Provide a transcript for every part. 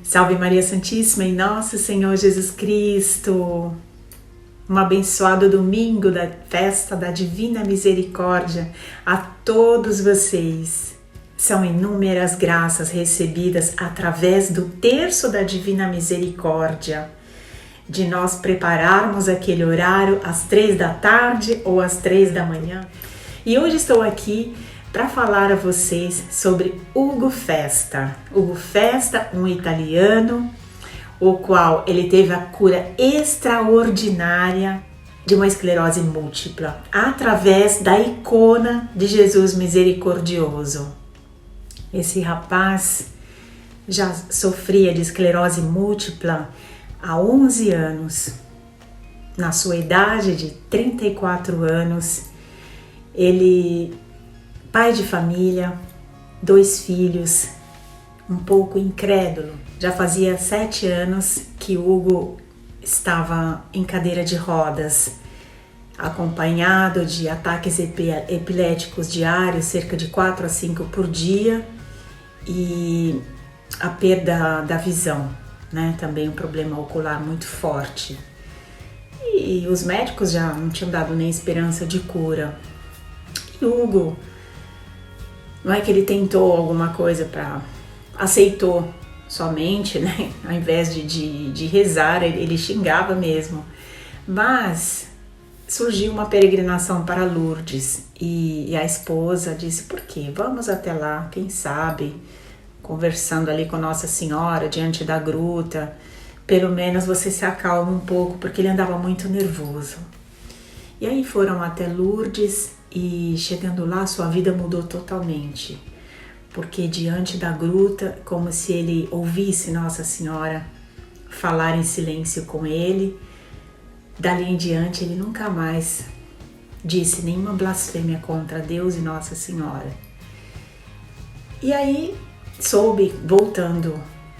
Salve Maria Santíssima e Nosso Senhor Jesus Cristo! Um abençoado domingo da festa da Divina Misericórdia a todos vocês. São inúmeras graças recebidas através do terço da Divina Misericórdia, de nós prepararmos aquele horário às 3 da tarde ou às 3 da manhã. E hoje estou aqui para falar a vocês sobre Ugo Festa. Ugo Festa, um italiano, o qual ele teve a cura extraordinária de uma esclerose múltipla, através da icona de Jesus Misericordioso. Esse rapaz já sofria de esclerose múltipla há 11 anos. Na sua idade de 34 anos, ele, pai de família, 2 filhos, um pouco incrédulo. Já fazia 7 anos que Ugo estava em cadeira de rodas, acompanhado de ataques epiléticos diários, cerca de 4 a 5 por dia, e a perda da visão, né? Também um problema ocular muito forte. E os médicos já não tinham dado nem esperança de cura. E Ugo, não é que ele tentou alguma coisa aceitou somente, né? Ao invés de rezar, ele xingava mesmo. Mas surgiu uma peregrinação para Lourdes e a esposa disse: por quê? Vamos até lá, quem sabe, conversando ali com Nossa Senhora diante da gruta, pelo menos você se acalma um pouco, porque ele andava muito nervoso. E aí foram até Lourdes e chegando lá sua vida mudou totalmente, porque diante da gruta, como se ele ouvisse Nossa Senhora falar em silêncio com ele, dali em diante ele nunca mais disse nenhuma blasfêmia contra Deus e Nossa Senhora. E aí soube, voltando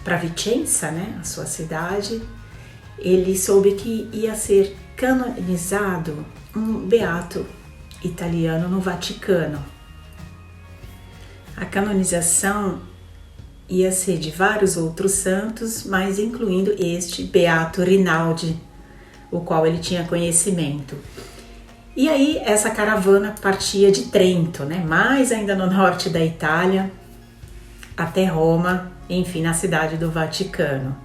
para Vicenza, né, a sua cidade, ele soube que ia ser canonizado um beato italiano no Vaticano. A canonização ia ser de vários outros santos, mas incluindo este Beato Rinaldi, o qual ele tinha conhecimento. E aí essa caravana partia de Trento, né, mais ainda no norte da Itália, até Roma, enfim, na cidade do Vaticano.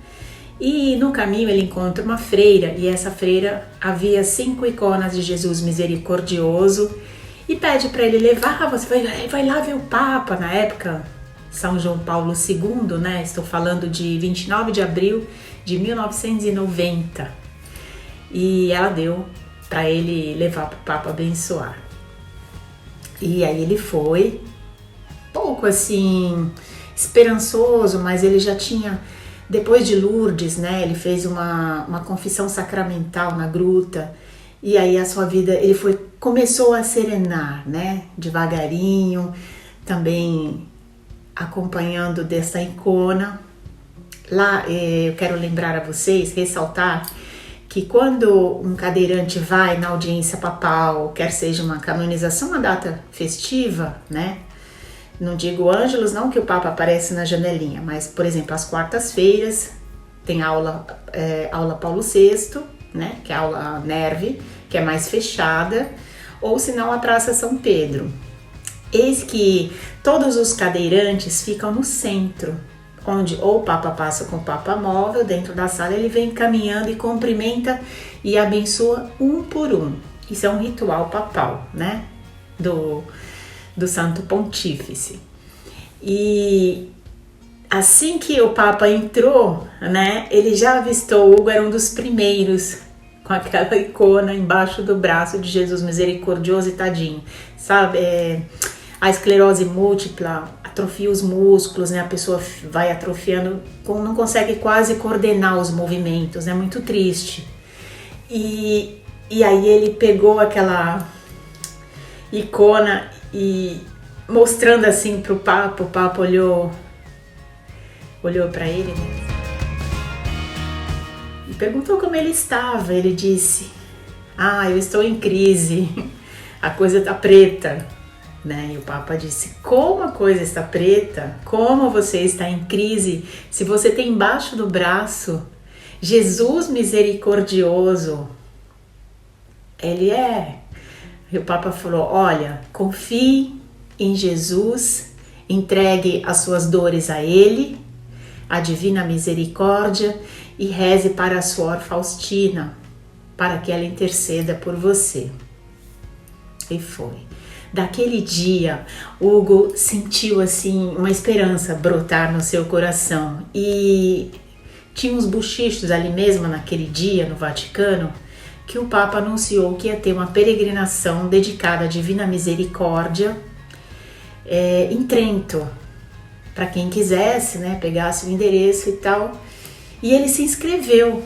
E no caminho ele encontra uma freira, e essa freira havia 5 iconas de Jesus Misericordioso, e pede para ele levar, você vai lá ver o Papa, na época, São João Paulo II, né? Estou falando de 29 de abril de 1990. E ela deu para ele levar para o Papa abençoar. E aí ele foi, pouco assim, esperançoso, mas ele já tinha, depois de Lourdes, né? Ele fez uma confissão sacramental na gruta. E aí a sua vida, ele começou a serenar, né? Devagarinho, também acompanhando dessa icona. Lá eu quero lembrar a vocês, ressaltar, que quando um cadeirante vai na audiência papal, quer seja uma canonização, uma data festiva, né? Não digo ângelos, não que o Papa aparece na janelinha, mas, por exemplo, às quartas-feiras tem aula Paulo VI, né? Que é a aula Nerve, que é mais fechada, ou se não a Praça São Pedro. Eis que todos os cadeirantes ficam no centro, onde ou o Papa passa com o Papa móvel dentro da sala, ele vem caminhando e cumprimenta e abençoa um por um. Isso é um ritual papal, né? Do Santo Pontífice. E assim que o Papa entrou, né? Ele já avistou, Ugo era um dos primeiros com aquela icona embaixo do braço de Jesus Misericordioso e tadinho, sabe? A esclerose múltipla atrofia os músculos, né? A pessoa vai atrofiando, não consegue quase coordenar os movimentos, é muito triste. E aí ele pegou aquela icona e mostrando assim pro Papa, o Papa olhou para ele, né? E perguntou como ele estava. Ele disse: eu estou em crise, a coisa tá preta. né? E o Papa disse: como a coisa está preta, como você está em crise, se você tem embaixo do braço Jesus misericordioso, ele é. E o Papa falou: olha, confie em Jesus, entregue as suas dores a ele, a divina misericórdia, e reze para a Suor Faustina, para que ela interceda por você. E foi. Daquele dia, Hugo sentiu assim uma esperança brotar no seu coração, e tinha uns bochichos ali mesmo naquele dia no Vaticano que o Papa anunciou que ia ter uma peregrinação dedicada à Divina Misericórdia em Trento, para quem quisesse, né, pegasse o endereço e tal. E ele se inscreveu.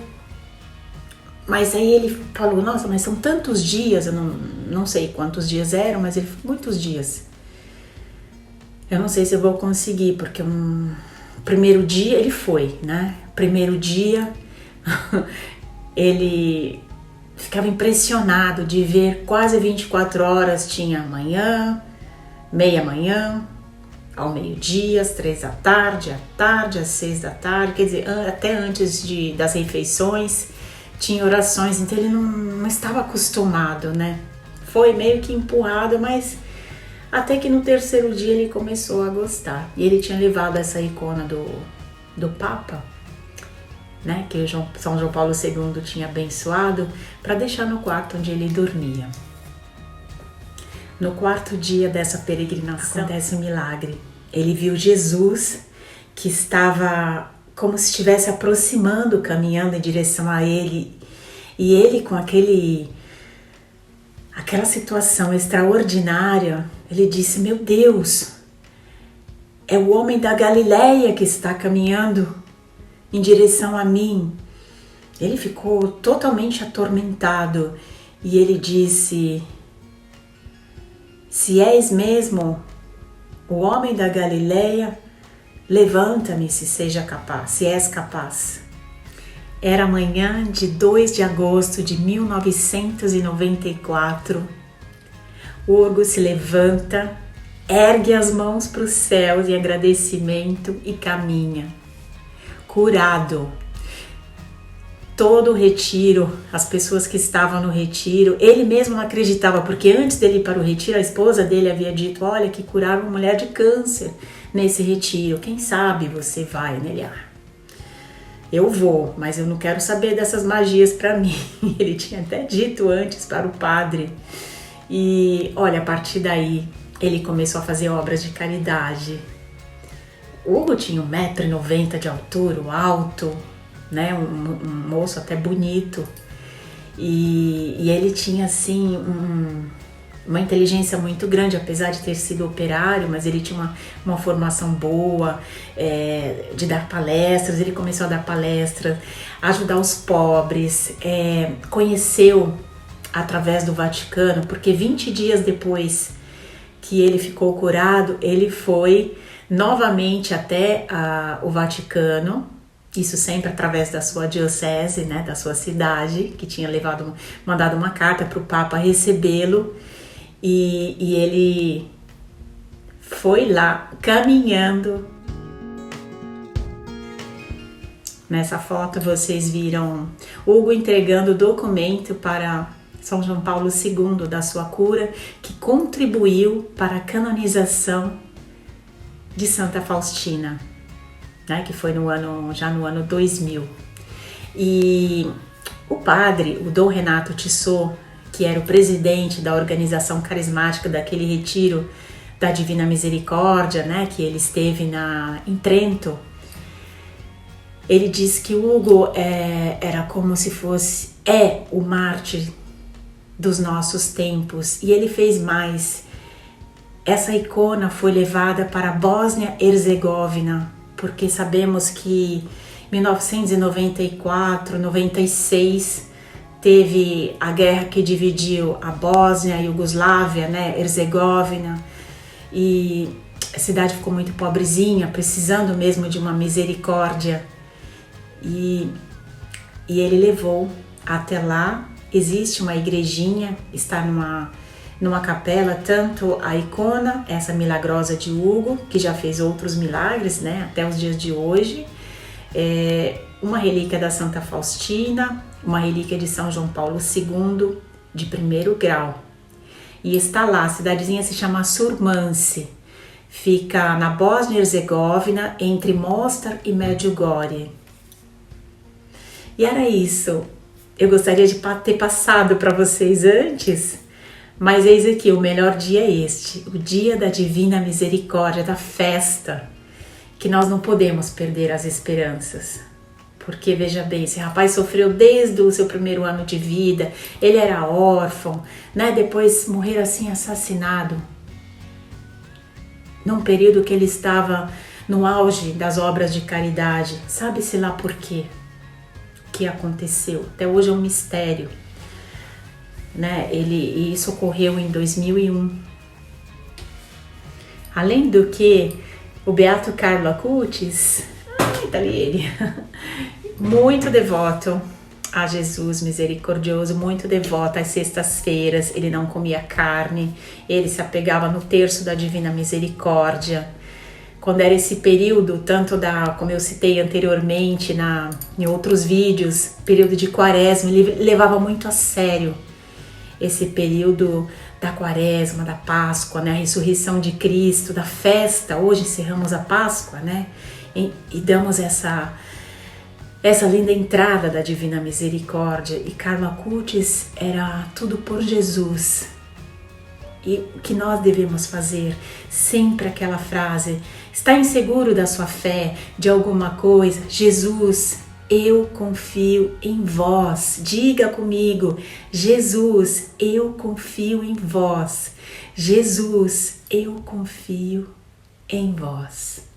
Mas aí ele falou: nossa, mas são tantos dias, eu não sei quantos dias eram, mas ele falou: muitos dias. Eu não sei se eu vou conseguir, porque primeiro dia ele foi, né? Primeiro dia ele ficava impressionado de ver quase 24 horas, tinha manhã, meia-manhã, ao meio-dia, às 3 da tarde, à tarde, às 6 da tarde, quer dizer, até antes das refeições, tinha orações, então ele não estava acostumado, né? Foi meio que empurrado, mas até que no terceiro dia ele começou a gostar. E ele tinha levado essa icona do Papa, né, que São João Paulo II tinha abençoado, para deixar no quarto onde ele dormia. No quarto dia dessa peregrinação acontece um milagre. Ele viu Jesus, que estava como se estivesse aproximando, caminhando em direção a ele, e ele com aquela situação extraordinária, ele disse: meu Deus, é o homem da Galileia que está caminhando em direção a mim. Ele ficou totalmente atormentado e ele disse: se és mesmo o homem da Galileia, levanta-me se és capaz. Era manhã de 2 de agosto de 1994. O Hugo se levanta, ergue as mãos para os céus em agradecimento e caminha, curado. Todo o retiro, as pessoas que estavam no retiro, ele mesmo não acreditava, porque antes dele ir para o retiro, a esposa dele havia dito: olha, que curaram uma mulher de câncer nesse retiro, quem sabe você vai, né? Ele: eu vou, mas eu não quero saber dessas magias para mim. Ele tinha até dito antes para o padre. E olha, a partir daí ele começou a fazer obras de caridade. O Hugo tinha 1,90 m de altura, alto, né, um moço até bonito, e ele tinha assim uma inteligência muito grande, apesar de ter sido operário, mas ele tinha uma formação boa, de dar palestras. Ele começou a dar palestras, ajudar os pobres, conheceu através do Vaticano, porque 20 dias depois que ele ficou curado, ele foi novamente até o Vaticano, isso sempre através da sua diocese, né, da sua cidade, que tinha mandado uma carta para o Papa recebê-lo, e ele foi lá caminhando. Nessa foto vocês viram Hugo entregando o documento para São João Paulo II da sua cura, que contribuiu para a canonização de Santa Faustina, né, que foi já no ano 2000. E o padre, o Dom Renato Tissot, que era o presidente da organização carismática daquele retiro da Divina Misericórdia, né, que ele esteve em Trento, ele diz que Hugo era como se fosse, o mártir dos nossos tempos, e ele fez mais. Essa icona foi levada para a Bósnia-Herzegovina, porque sabemos que em 1994, 96, teve a guerra que dividiu a Bósnia, a Iugoslávia, né, Herzegovina, e a cidade ficou muito pobrezinha, precisando mesmo de uma misericórdia, e ele levou até lá. Existe uma igrejinha, está numa capela, tanto a icona, essa milagrosa de Hugo, que já fez outros milagres, né, até os dias de hoje, uma relíquia da Santa Faustina, uma relíquia de São João Paulo II, de primeiro grau. E está lá, a cidadezinha se chama Surmance, fica na Bósnia e Herzegovina, entre Mostar e Medjugorje. E era isso, eu gostaria de ter passado para vocês antes, mas eis aqui, o melhor dia é este, o dia da Divina Misericórdia, da festa, que nós não podemos perder as esperanças. Porque, veja bem, esse rapaz sofreu desde o seu primeiro ano de vida, ele era órfão, né? Depois morrer assim assassinado, num período que ele estava no auge das obras de caridade. Sabe-se lá por quê? O que aconteceu? Até hoje é um mistério, né? Isso ocorreu em 2001. Além do que, o Beato Carlo Acutis, tá ali ele, muito devoto a Jesus misericordioso, muito devoto às sextas-feiras, ele não comia carne, ele se apegava no terço da Divina Misericórdia. Quando era esse período, tanto como eu citei anteriormente em outros vídeos, período de quaresma, ele levava muito a sério esse período da quaresma, da Páscoa, né? A ressurreição de Cristo, da festa. Hoje encerramos a Páscoa, né? E damos essa linda entrada da Divina Misericórdia. E Carlo Acutis era tudo por Jesus. E o que nós devemos fazer? Sempre aquela frase: está inseguro da sua fé, de alguma coisa? Jesus, eu confio em vós. Diga comigo: Jesus, eu confio em vós. Jesus, eu confio em vós.